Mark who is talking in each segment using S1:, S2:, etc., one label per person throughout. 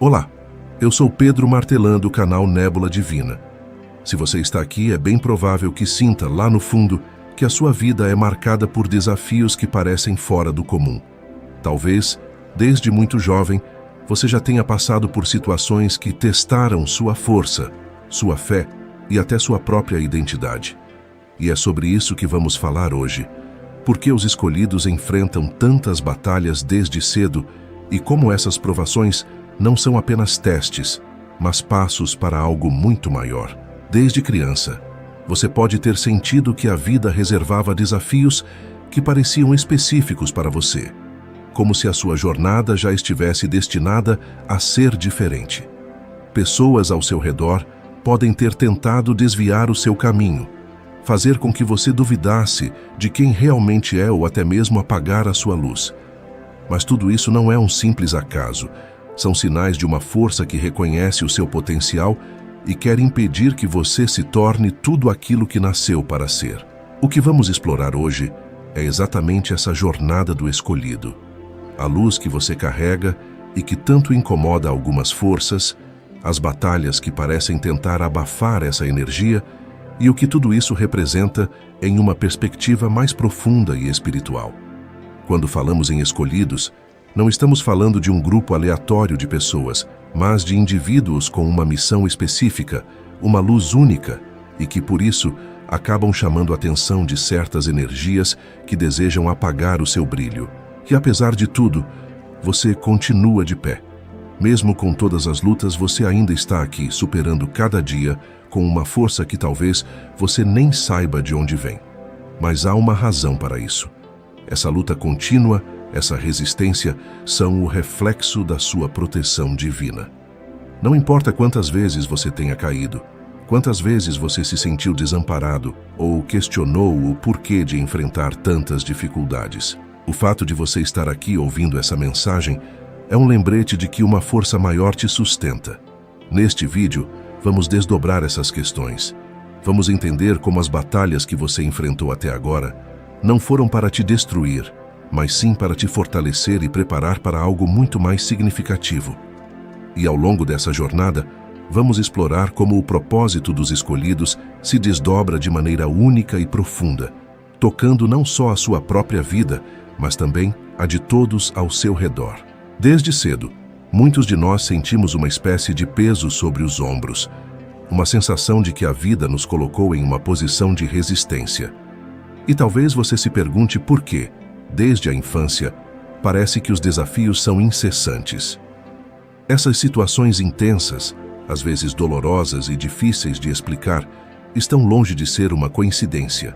S1: Olá, eu sou Pedro Martelã do canal Nébula Divina. Se você está aqui, é bem provável que sinta, lá no fundo, que a sua vida é marcada por desafios que parecem fora do comum. Talvez, desde muito jovem, você já tenha passado por situações que testaram sua força, sua fé e até sua própria identidade. E é sobre isso que vamos falar hoje. Por que os escolhidos enfrentam tantas batalhas desde cedo e como essas provações não são apenas testes, mas passos para algo muito maior. Desde criança, você pode ter sentido que a vida reservava desafios que pareciam específicos para você, como se a sua jornada já estivesse destinada a ser diferente. Pessoas ao seu redor podem ter tentado desviar o seu caminho, fazer com que você duvidasse de quem realmente é ou até mesmo apagar a sua luz. Mas tudo isso não é um simples acaso. São sinais de uma força que reconhece o seu potencial e quer impedir que você se torne tudo aquilo que nasceu para ser. O que vamos explorar hoje é exatamente essa jornada do escolhido. A luz que você carrega e que tanto incomoda algumas forças, as batalhas que parecem tentar abafar essa energia e o que tudo isso representa em uma perspectiva mais profunda e espiritual. Quando falamos em escolhidos, não estamos falando de um grupo aleatório de pessoas, mas de indivíduos com uma missão específica, uma luz única, e que por isso acabam chamando a atenção de certas energias que desejam apagar o seu brilho. E apesar de tudo, você continua de pé. Mesmo com todas as lutas, você ainda está aqui, superando cada dia com uma força que talvez você nem saiba de onde vem. Mas há uma razão para isso. Essa luta contínua, essa resistência, são o reflexo da sua proteção divina. Não importa quantas vezes você tenha caído, quantas vezes você se sentiu desamparado ou questionou o porquê de enfrentar tantas dificuldades. O fato de você estar aqui ouvindo essa mensagem é um lembrete de que uma força maior te sustenta. Neste vídeo, vamos desdobrar essas questões. Vamos entender como as batalhas que você enfrentou até agora não foram para te destruir, mas sim para te fortalecer e preparar para algo muito mais significativo. E ao longo dessa jornada, vamos explorar como o propósito dos escolhidos se desdobra de maneira única e profunda, tocando não só a sua própria vida, mas também a de todos ao seu redor. Desde cedo, muitos de nós sentimos uma espécie de peso sobre os ombros, uma sensação de que a vida nos colocou em uma posição de resistência. E talvez você se pergunte por quê. Desde a infância, parece que os desafios são incessantes. Essas situações intensas, às vezes dolorosas e difíceis de explicar, estão longe de ser uma coincidência.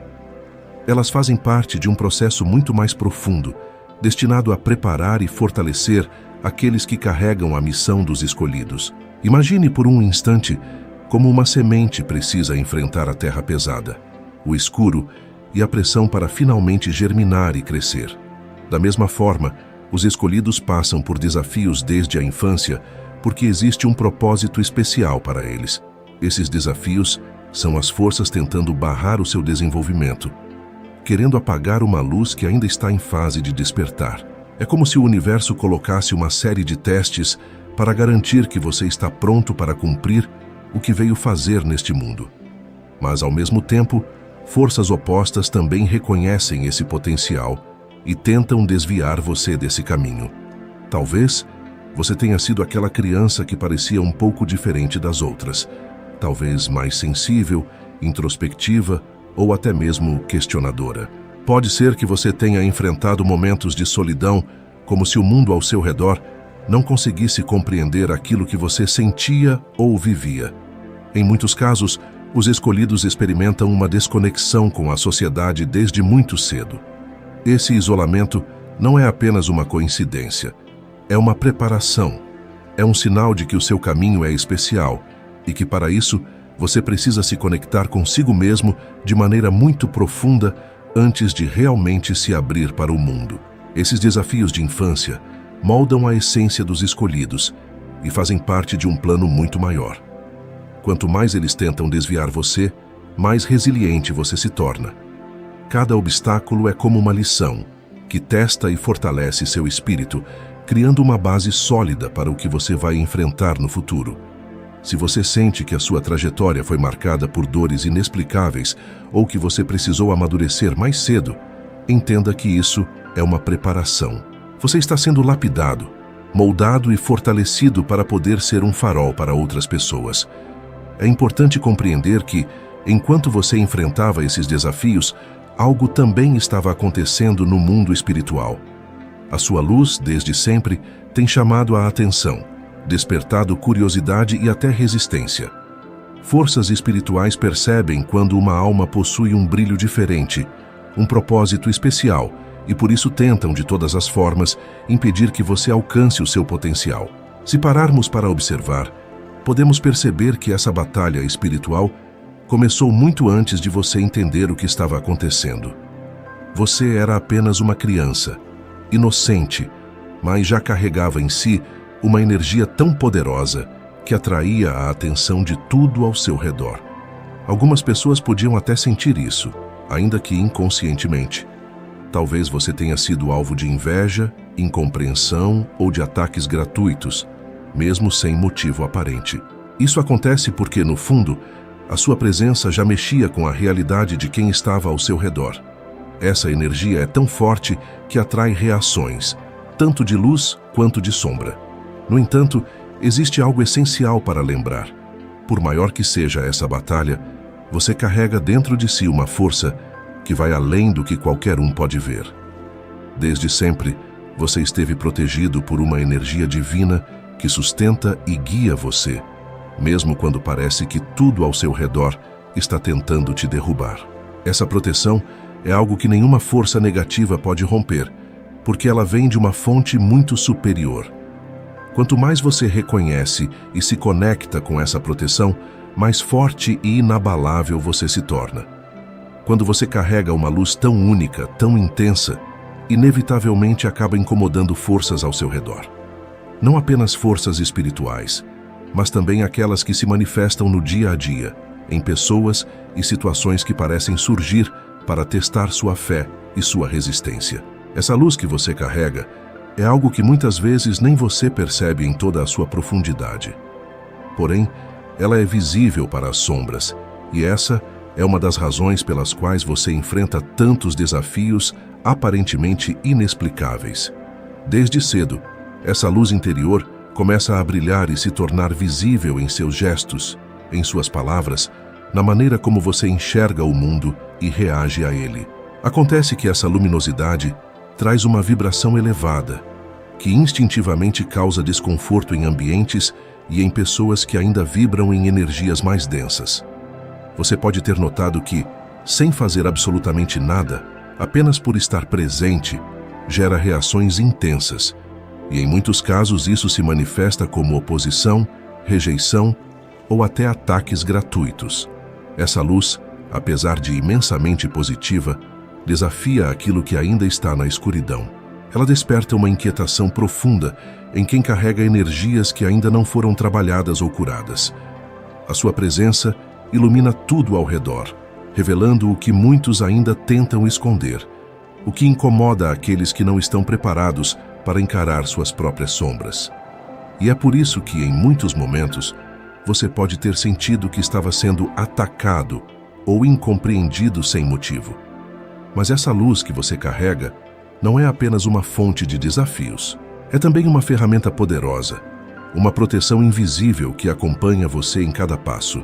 S1: Elas fazem parte de um processo muito mais profundo, destinado a preparar e fortalecer aqueles que carregam a missão dos escolhidos. Imagine por um instante como uma semente precisa enfrentar a terra pesada, o escuro e a pressão para finalmente germinar e crescer. Da mesma forma, os escolhidos passam por desafios desde a infância porque existe um propósito especial para eles. Esses desafios são as forças tentando barrar o seu desenvolvimento, querendo apagar uma luz que ainda está em fase de despertar. É como se o universo colocasse uma série de testes para garantir que você está pronto para cumprir o que veio fazer neste mundo. Mas, ao mesmo tempo, forças opostas também reconhecem esse potencial e tentam desviar você desse caminho. Talvez você tenha sido aquela criança que parecia um pouco diferente das outras, talvez mais sensível, introspectiva ou até mesmo questionadora. Pode ser que você tenha enfrentado momentos de solidão, como se o mundo ao seu redor não conseguisse compreender aquilo que você sentia ou vivia. Em muitos casos, os escolhidos experimentam uma desconexão com a sociedade desde muito cedo. Esse isolamento não é apenas uma coincidência, é uma preparação, é um sinal de que o seu caminho é especial e que, para isso, você precisa se conectar consigo mesmo de maneira muito profunda antes de realmente se abrir para o mundo. Esses desafios de infância moldam a essência dos escolhidos e fazem parte de um plano muito maior. Quanto mais eles tentam desviar você, mais resiliente você se torna. Cada obstáculo é como uma lição que testa e fortalece seu espírito, criando uma base sólida para o que você vai enfrentar no futuro. Se você sente que a sua trajetória foi marcada por dores inexplicáveis ou que você precisou amadurecer mais cedo, entenda que isso é uma preparação. Você está sendo lapidado, moldado e fortalecido para poder ser um farol para outras pessoas. É importante compreender que, enquanto você enfrentava esses desafios, algo também estava acontecendo no mundo espiritual. A sua luz, desde sempre, tem chamado a atenção, despertado curiosidade e até resistência. Forças espirituais percebem quando uma alma possui um brilho diferente, um propósito especial, e por isso tentam, de todas as formas, impedir que você alcance o seu potencial. Se pararmos para observar, podemos perceber que essa batalha espiritual começou muito antes de você entender o que estava acontecendo. Você era apenas uma criança, inocente, mas já carregava em si uma energia tão poderosa que atraía a atenção de tudo ao seu redor. Algumas pessoas podiam até sentir isso, ainda que inconscientemente. Talvez você tenha sido alvo de inveja, incompreensão ou de ataques gratuitos, mesmo sem motivo aparente. Isso acontece porque, no fundo, a sua presença já mexia com a realidade de quem estava ao seu redor. Essa energia é tão forte que atrai reações, tanto de luz quanto de sombra. No entanto, existe algo essencial para lembrar. Por maior que seja essa batalha, você carrega dentro de si uma força que vai além do que qualquer um pode ver. Desde sempre, você esteve protegido por uma energia divina que sustenta e guia você, mesmo quando parece que tudo ao seu redor está tentando te derrubar. Essa proteção é algo que nenhuma força negativa pode romper, porque ela vem de uma fonte muito superior. Quanto mais você reconhece e se conecta com essa proteção, mais forte e inabalável você se torna. Quando você carrega uma luz tão única, tão intensa, inevitavelmente acaba incomodando forças ao seu redor. Não apenas forças espirituais, mas também aquelas que se manifestam no dia a dia, em pessoas e situações que parecem surgir para testar sua fé e sua resistência. Essa luz que você carrega é algo que muitas vezes nem você percebe em toda a sua profundidade. Porém, ela é visível para as sombras, e essa é uma das razões pelas quais você enfrenta tantos desafios aparentemente inexplicáveis. Desde cedo, essa luz interior começa a brilhar e se tornar visível em seus gestos, em suas palavras, na maneira como você enxerga o mundo e reage a ele. Acontece que essa luminosidade traz uma vibração elevada, que instintivamente causa desconforto em ambientes e em pessoas que ainda vibram em energias mais densas. Você pode ter notado que, sem fazer absolutamente nada, apenas por estar presente, gera reações intensas, e em muitos casos isso se manifesta como oposição, rejeição ou até ataques gratuitos. Essa luz, apesar de imensamente positiva, desafia aquilo que ainda está na escuridão. Ela desperta uma inquietação profunda em quem carrega energias que ainda não foram trabalhadas ou curadas. A sua presença ilumina tudo ao redor, revelando o que muitos ainda tentam esconder, o que incomoda aqueles que não estão preparados para encarar suas próprias sombras. E é por isso que, em muitos momentos, você pode ter sentido que estava sendo atacado ou incompreendido sem motivo. Mas essa luz que você carrega não é apenas uma fonte de desafios. É também uma ferramenta poderosa, uma proteção invisível que acompanha você em cada passo.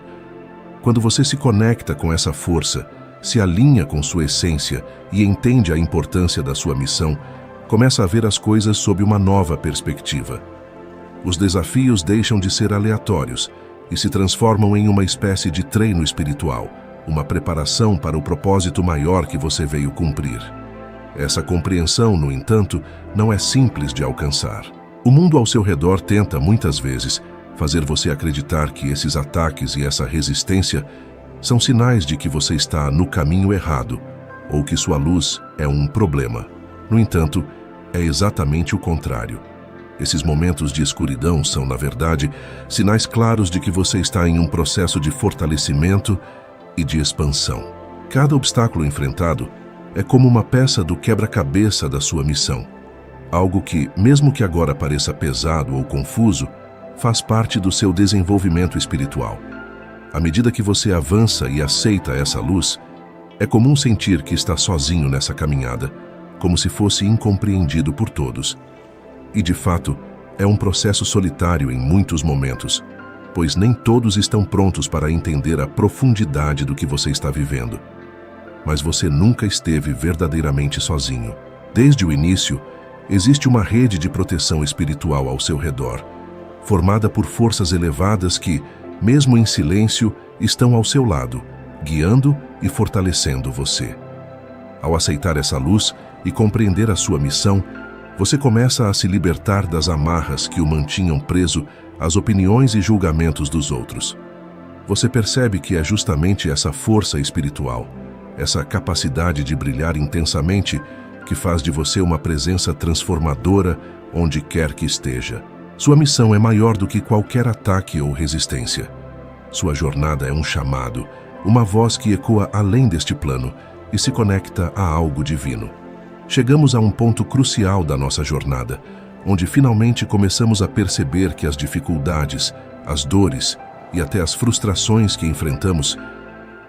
S1: Quando você se conecta com essa força, se alinha com sua essência e entende a importância da sua missão, começa a ver as coisas sob uma nova perspectiva. Os desafios deixam de ser aleatórios e se transformam em uma espécie de treino espiritual, uma preparação para o propósito maior que você veio cumprir. Essa compreensão, no entanto, não é simples de alcançar. O mundo ao seu redor tenta, muitas vezes, fazer você acreditar que esses ataques e essa resistência são sinais de que você está no caminho errado ou que sua luz é um problema. No entanto, é exatamente o contrário. Esses momentos de escuridão são, na verdade, sinais claros de que você está em um processo de fortalecimento e de expansão. Cada obstáculo enfrentado é como uma peça do quebra-cabeça da sua missão. Algo que, mesmo que agora pareça pesado ou confuso, faz parte do seu desenvolvimento espiritual. À medida que você avança e aceita essa luz, é comum sentir que está sozinho nessa caminhada, como se fosse incompreendido por todos. E, de fato, é um processo solitário em muitos momentos, pois nem todos estão prontos para entender a profundidade do que você está vivendo. Mas você nunca esteve verdadeiramente sozinho. Desde o início, existe uma rede de proteção espiritual ao seu redor, formada por forças elevadas que, mesmo em silêncio, estão ao seu lado, guiando e fortalecendo você. Ao aceitar essa luz e compreender a sua missão, você começa a se libertar das amarras que o mantinham preso às opiniões e julgamentos dos outros. Você percebe que é justamente essa força espiritual, essa capacidade de brilhar intensamente, que faz de você uma presença transformadora onde quer que esteja. Sua missão é maior do que qualquer ataque ou resistência. Sua jornada é um chamado, uma voz que ecoa além deste plano e se conecta a algo divino. Chegamos a um ponto crucial da nossa jornada, onde finalmente começamos a perceber que as dificuldades, as dores e até as frustrações que enfrentamos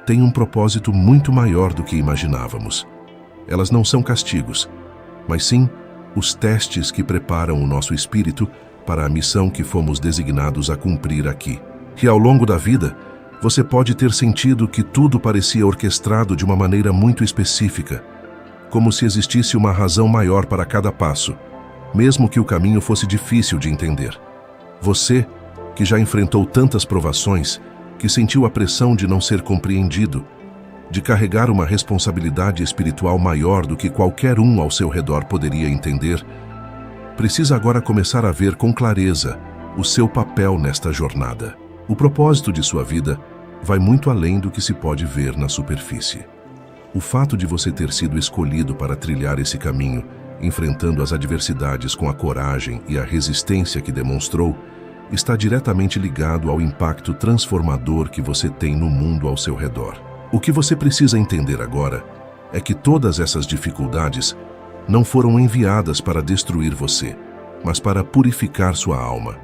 S1: têm um propósito muito maior do que imaginávamos. Elas não são castigos, mas sim os testes que preparam o nosso espírito para a missão que fomos designados a cumprir aqui. E ao longo da vida, você pode ter sentido que tudo parecia orquestrado de uma maneira muito específica, como se existisse uma razão maior para cada passo, mesmo que o caminho fosse difícil de entender. Você, que já enfrentou tantas provações, que sentiu a pressão de não ser compreendido, de carregar uma responsabilidade espiritual maior do que qualquer um ao seu redor poderia entender, precisa agora começar a ver com clareza o seu papel nesta jornada. O propósito de sua vida vai muito além do que se pode ver na superfície. O fato de você ter sido escolhido para trilhar esse caminho, enfrentando as adversidades com a coragem e a resistência que demonstrou, está diretamente ligado ao impacto transformador que você tem no mundo ao seu redor. O que você precisa entender agora é que todas essas dificuldades não foram enviadas para destruir você, mas para purificar sua alma,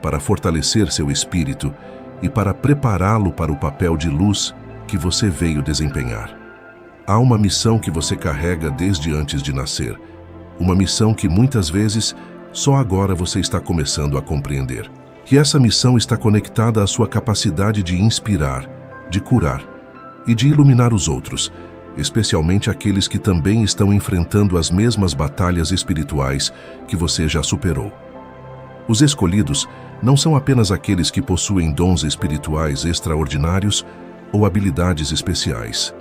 S1: para fortalecer seu espírito e para prepará-lo para o papel de luz que você veio desempenhar. Há uma missão que você carrega desde antes de nascer, uma missão que muitas vezes só agora você está começando a compreender. E essa missão está conectada à sua capacidade de inspirar, de curar e de iluminar os outros, especialmente aqueles que também estão enfrentando as mesmas batalhas espirituais que você já superou. Os escolhidos não são apenas aqueles que possuem dons espirituais extraordinários ou habilidades especiais.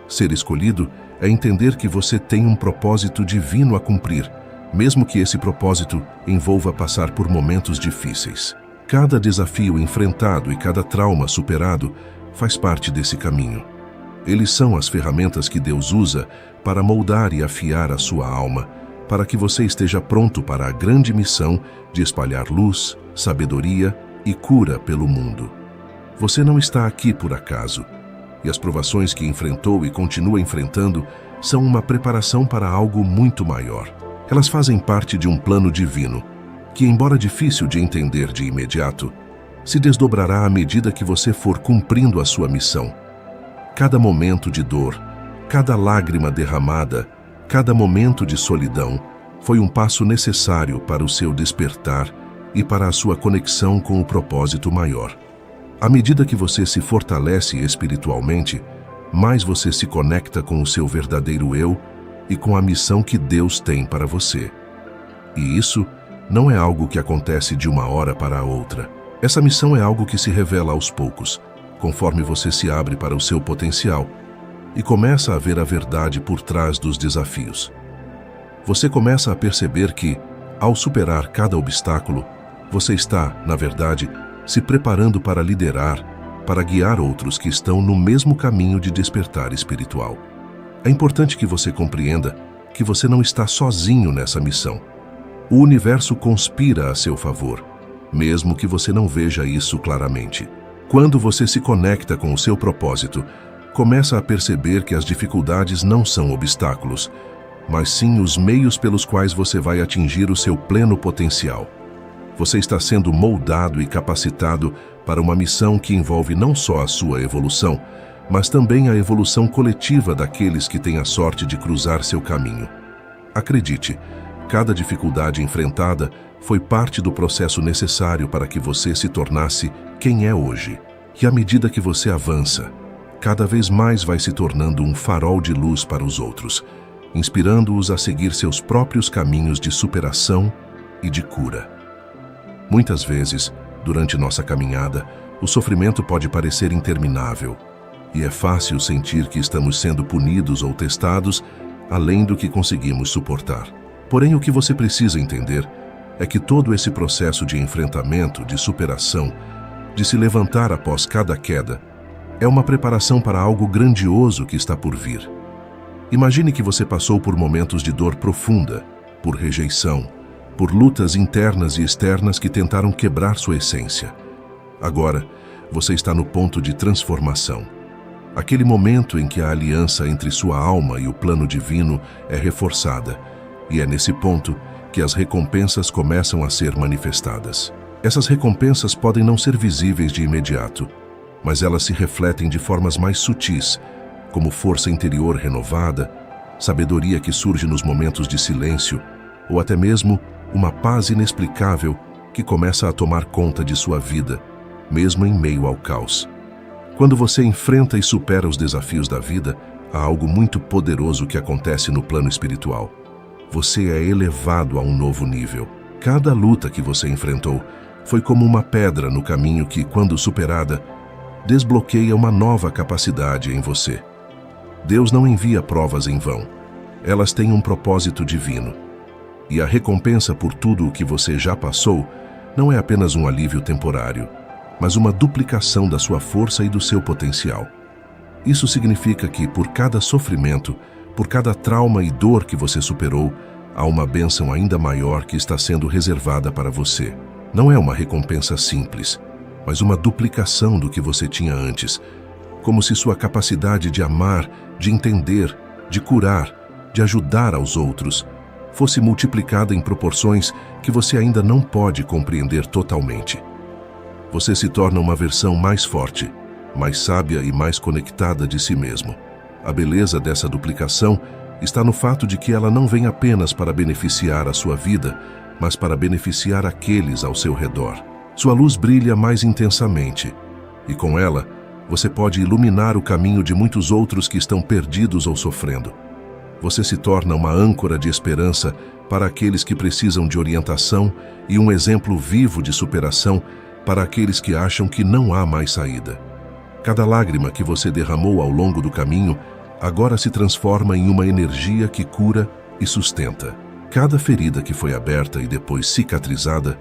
S1: Ser escolhido é entender que você tem um propósito divino a cumprir, mesmo que esse propósito envolva passar por momentos difíceis. Cada desafio enfrentado e cada trauma superado faz parte desse caminho. Eles são as ferramentas que Deus usa para moldar e afiar a sua alma, para que você esteja pronto para a grande missão de espalhar luz, sabedoria e cura pelo mundo. Você não está aqui por acaso, e as provações que enfrentou e continua enfrentando são uma preparação para algo muito maior. Elas fazem parte de um plano divino, que, embora difícil de entender de imediato, se desdobrará à medida que você for cumprindo a sua missão. Cada momento de dor, cada lágrima derramada, cada momento de solidão foi um passo necessário para o seu despertar e para a sua conexão com o propósito maior. À medida que você se fortalece espiritualmente, mais você se conecta com o seu verdadeiro eu e com a missão que Deus tem para você. E isso não é algo que acontece de uma hora para a outra. Essa missão é algo que se revela aos poucos, conforme você se abre para o seu potencial e começa a ver a verdade por trás dos desafios. Você começa a perceber que, ao superar cada obstáculo, você está, na verdade, se preparando para liderar, para guiar outros que estão no mesmo caminho de despertar espiritual. É importante que você compreenda que você não está sozinho nessa missão. O universo conspira a seu favor, mesmo que você não veja isso claramente. Quando você se conecta com o seu propósito, começa a perceber que as dificuldades não são obstáculos, mas sim os meios pelos quais você vai atingir o seu pleno potencial. Você está sendo moldado e capacitado para uma missão que envolve não só a sua evolução, mas também a evolução coletiva daqueles que têm a sorte de cruzar seu caminho. Acredite, cada dificuldade enfrentada foi parte do processo necessário para que você se tornasse quem é hoje. E à medida que você avança, cada vez mais vai se tornando um farol de luz para os outros, inspirando-os a seguir seus próprios caminhos de superação e de cura. Muitas vezes, durante nossa caminhada, o sofrimento pode parecer interminável, e é fácil sentir que estamos sendo punidos ou testados além do que conseguimos suportar. Porém, o que você precisa entender é que todo esse processo de enfrentamento, de superação, de se levantar após cada queda, é uma preparação para algo grandioso que está por vir. Imagine que você passou por momentos de dor profunda, por rejeição, por lutas internas e externas que tentaram quebrar sua essência. Agora, você está no ponto de transformação. Aquele momento em que a aliança entre sua alma e o plano divino é reforçada, e é nesse ponto que as recompensas começam a ser manifestadas. Essas recompensas podem não ser visíveis de imediato, mas elas se refletem de formas mais sutis, como força interior renovada, sabedoria que surge nos momentos de silêncio, ou até mesmo uma paz inexplicável que começa a tomar conta de sua vida, mesmo em meio ao caos. Quando você enfrenta e supera os desafios da vida, há algo muito poderoso que acontece no plano espiritual. Você é elevado a um novo nível. Cada luta que você enfrentou foi como uma pedra no caminho que, quando superada, desbloqueia uma nova capacidade em você. Deus não envia provas em vão. Elas têm um propósito divino. E a recompensa por tudo o que você já passou não é apenas um alívio temporário, mas uma duplicação da sua força e do seu potencial. Isso significa que, por cada sofrimento, por cada trauma e dor que você superou, há uma bênção ainda maior que está sendo reservada para você. Não é uma recompensa simples, mas uma duplicação do que você tinha antes, como se sua capacidade de amar, de entender, de curar, de ajudar aos outros, fosse multiplicada em proporções que você ainda não pode compreender totalmente. Você se torna uma versão mais forte, mais sábia e mais conectada de si mesmo. A beleza dessa duplicação está no fato de que ela não vem apenas para beneficiar a sua vida, mas para beneficiar aqueles ao seu redor. Sua luz brilha mais intensamente, e com ela, você pode iluminar o caminho de muitos outros que estão perdidos ou sofrendo. Você se torna uma âncora de esperança para aqueles que precisam de orientação e um exemplo vivo de superação para aqueles que acham que não há mais saída. Cada lágrima que você derramou ao longo do caminho agora se transforma em uma energia que cura e sustenta. Cada ferida que foi aberta e depois cicatrizada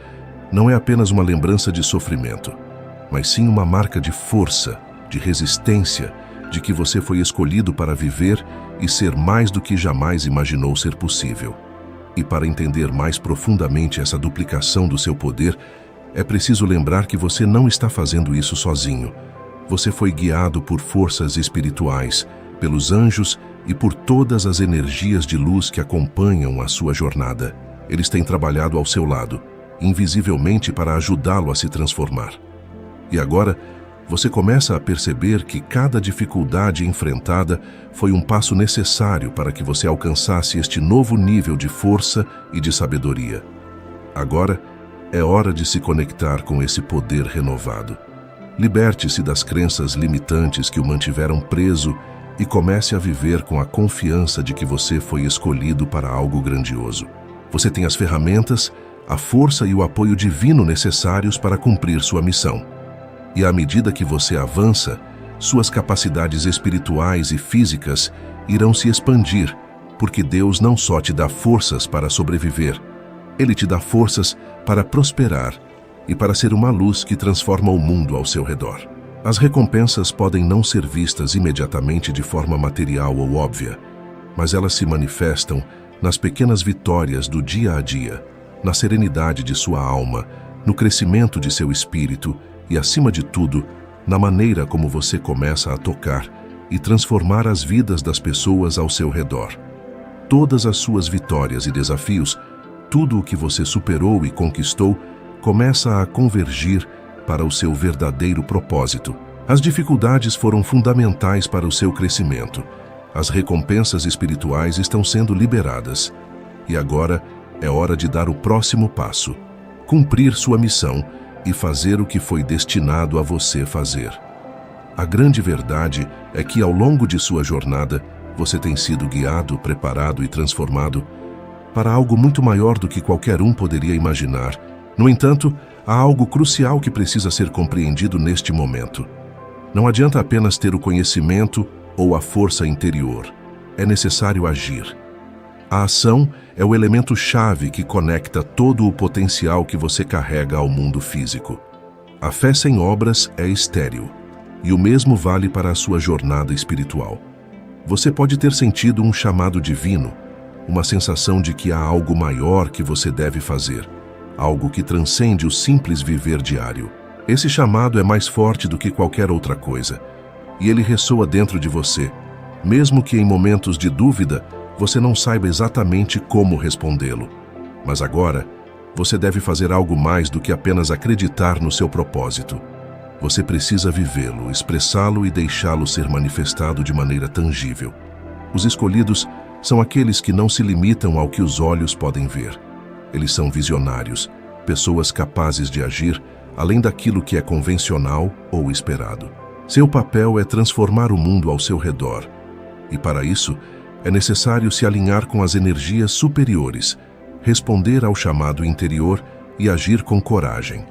S1: não é apenas uma lembrança de sofrimento, mas sim uma marca de força, de resistência, de que você foi escolhido para viver e ser mais do que jamais imaginou ser possível. E para entender mais profundamente essa duplicação do seu poder, é preciso lembrar que você não está fazendo isso sozinho. Você foi guiado por forças espirituais, pelos anjos e por todas as energias de luz que acompanham a sua jornada. Eles têm trabalhado ao seu lado, invisivelmente para ajudá-lo a se transformar. E agora, você começa a perceber que cada dificuldade enfrentada foi um passo necessário para que você alcançasse este novo nível de força e de sabedoria. Agora, é hora de se conectar com esse poder renovado. Liberte-se das crenças limitantes que o mantiveram preso e comece a viver com a confiança de que você foi escolhido para algo grandioso. Você tem as ferramentas, a força e o apoio divino necessários para cumprir sua missão. E à medida que você avança, suas capacidades espirituais e físicas irão se expandir, porque Deus não só te dá forças para sobreviver, Ele te dá forças para prosperar e para ser uma luz que transforma o mundo ao seu redor. As recompensas podem não ser vistas imediatamente de forma material ou óbvia, mas elas se manifestam nas pequenas vitórias do dia a dia, na serenidade de sua alma, no crescimento de seu espírito e, acima de tudo, na maneira como você começa a tocar e transformar as vidas das pessoas ao seu redor. todas as suas vitórias e desafios, tudo o que você superou e conquistou, começa a convergir para o seu verdadeiro propósito. As dificuldades foram fundamentais para o seu crescimento. As recompensas espirituais estão sendo liberadas. E agora é hora de dar o próximo passo. Cumprir sua missão e fazer o que foi destinado a você fazer. A grande verdade é que ao longo de sua jornada, você tem sido guiado, preparado e transformado para algo muito maior do que qualquer um poderia imaginar. No entanto, há algo crucial que precisa ser compreendido neste momento. Não adianta apenas ter o conhecimento ou a força interior. É necessário agir. A ação é o elemento-chave que conecta todo o potencial que você carrega ao mundo físico. A fé sem obras é estéril, e o mesmo vale para a sua jornada espiritual. Você pode ter sentido um chamado divino, uma sensação de que há algo maior que você deve fazer, algo que transcende o simples viver diário. Esse chamado é mais forte do que qualquer outra coisa, e ele ressoa dentro de você, mesmo que em momentos de dúvida você não saiba exatamente como respondê-lo. Mas agora, você deve fazer algo mais do que apenas acreditar no seu propósito. Você precisa vivê-lo, expressá-lo e deixá-lo ser manifestado de maneira tangível. Os escolhidos são aqueles que não se limitam ao que os olhos podem ver. Eles são visionários, pessoas capazes de agir além daquilo que é convencional ou esperado. Seu papel é transformar o mundo ao seu redor. E para isso, é necessário se alinhar com as energias superiores, responder ao chamado interior e agir com coragem.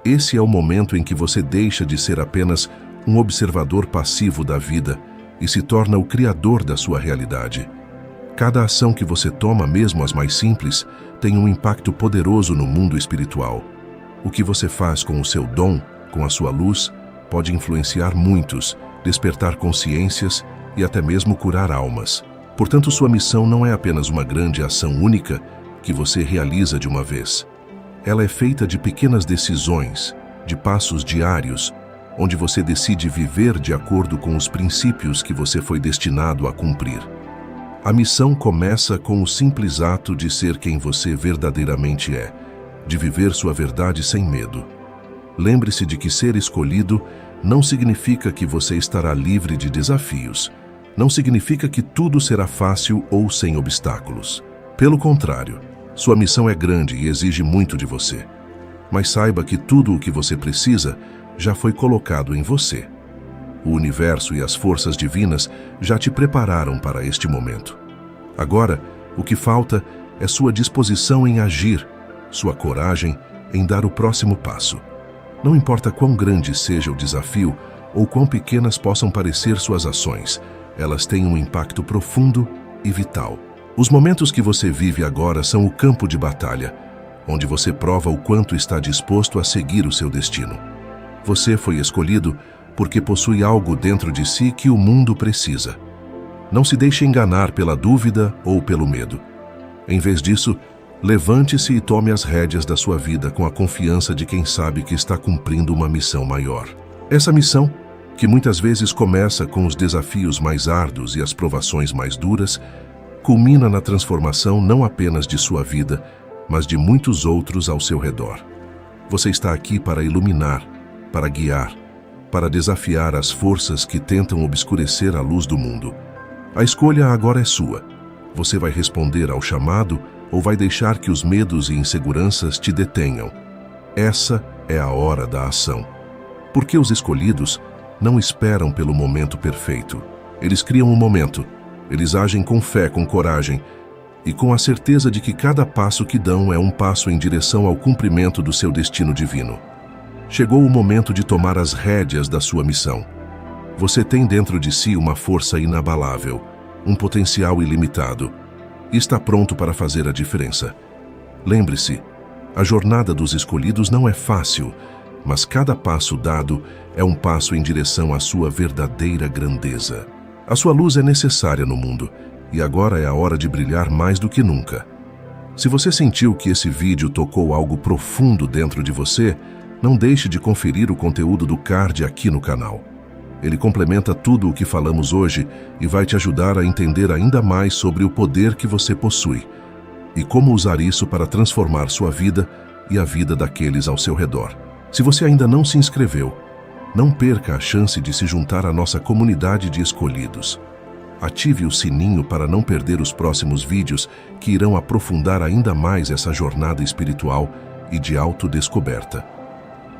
S1: Esse é o momento em que você deixa de ser apenas um observador passivo da vida e se torna o criador da sua realidade. Cada ação que você toma, mesmo as mais simples, tem um impacto poderoso no mundo espiritual. O que você faz com o seu dom, com a sua luz, pode influenciar muitos, despertar consciências e até mesmo curar almas. Portanto, sua missão não é apenas uma grande ação única que você realiza de uma vez. Ela é feita de pequenas decisões, de passos diários, onde você decide viver de acordo com os princípios que você foi destinado a cumprir. A missão começa com o simples ato de ser quem você verdadeiramente é, de viver sua verdade sem medo. Lembre-se de que ser escolhido não significa que você estará livre de desafios. Não significa que tudo será fácil ou sem obstáculos. Pelo contrário, sua missão é grande e exige muito de você. Mas saiba que tudo o que você precisa já foi colocado em você. O universo e as forças divinas já te prepararam para este momento. Agora, o que falta é sua disposição em agir, sua coragem em dar o próximo passo. Não importa quão grande seja o desafio ou quão pequenas possam parecer suas ações, elas têm um impacto profundo e vital. Os momentos que você vive agora são o campo de batalha, onde você prova o quanto está disposto a seguir o seu destino. Você foi escolhido porque possui algo dentro de si que o mundo precisa. Não se deixe enganar pela dúvida ou pelo medo. Em vez disso, levante-se e tome as rédeas da sua vida com a confiança de quem sabe que está cumprindo uma missão maior. Essa missão, que muitas vezes começa com os desafios mais árduos e as provações mais duras, culmina na transformação não apenas de sua vida, mas de muitos outros ao seu redor. Você está aqui para iluminar, para guiar, para desafiar as forças que tentam obscurecer a luz do mundo. A escolha agora é sua. Você vai responder ao chamado ou vai deixar que os medos e inseguranças te detenham? Essa é a hora da ação. Porque os escolhidos não esperam pelo momento perfeito. Eles criam um momento. Eles agem com fé, com coragem e com a certeza de que cada passo que dão é um passo em direção ao cumprimento do seu destino divino. Chegou o momento de tomar as rédeas da sua missão. Você tem dentro de si uma força inabalável, um potencial ilimitado, e está pronto para fazer a diferença. Lembre-se, a jornada dos escolhidos não é fácil, mas cada passo dado é um passo em direção à sua verdadeira grandeza. A sua luz é necessária no mundo, e agora é a hora de brilhar mais do que nunca. Se você sentiu que esse vídeo tocou algo profundo dentro de você, não deixe de conferir o conteúdo do card aqui no canal. Ele complementa tudo o que falamos hoje e vai te ajudar a entender ainda mais sobre o poder que você possui e como usar isso para transformar sua vida e a vida daqueles ao seu redor. Se você ainda não se inscreveu, não perca a chance de se juntar à nossa comunidade de escolhidos. Ative o sininho para não perder os próximos vídeos que irão aprofundar ainda mais essa jornada espiritual e de autodescoberta.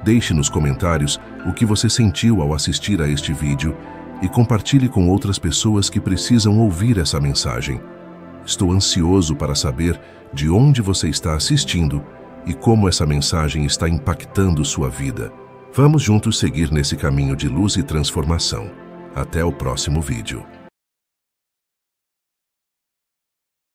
S1: Deixe nos comentários o que você sentiu ao assistir a este vídeo e compartilhe com outras pessoas que precisam ouvir essa mensagem. Estou ansioso para saber de onde você está assistindo e como essa mensagem está impactando sua vida. Vamos juntos seguir nesse caminho de luz e transformação. Até o próximo vídeo.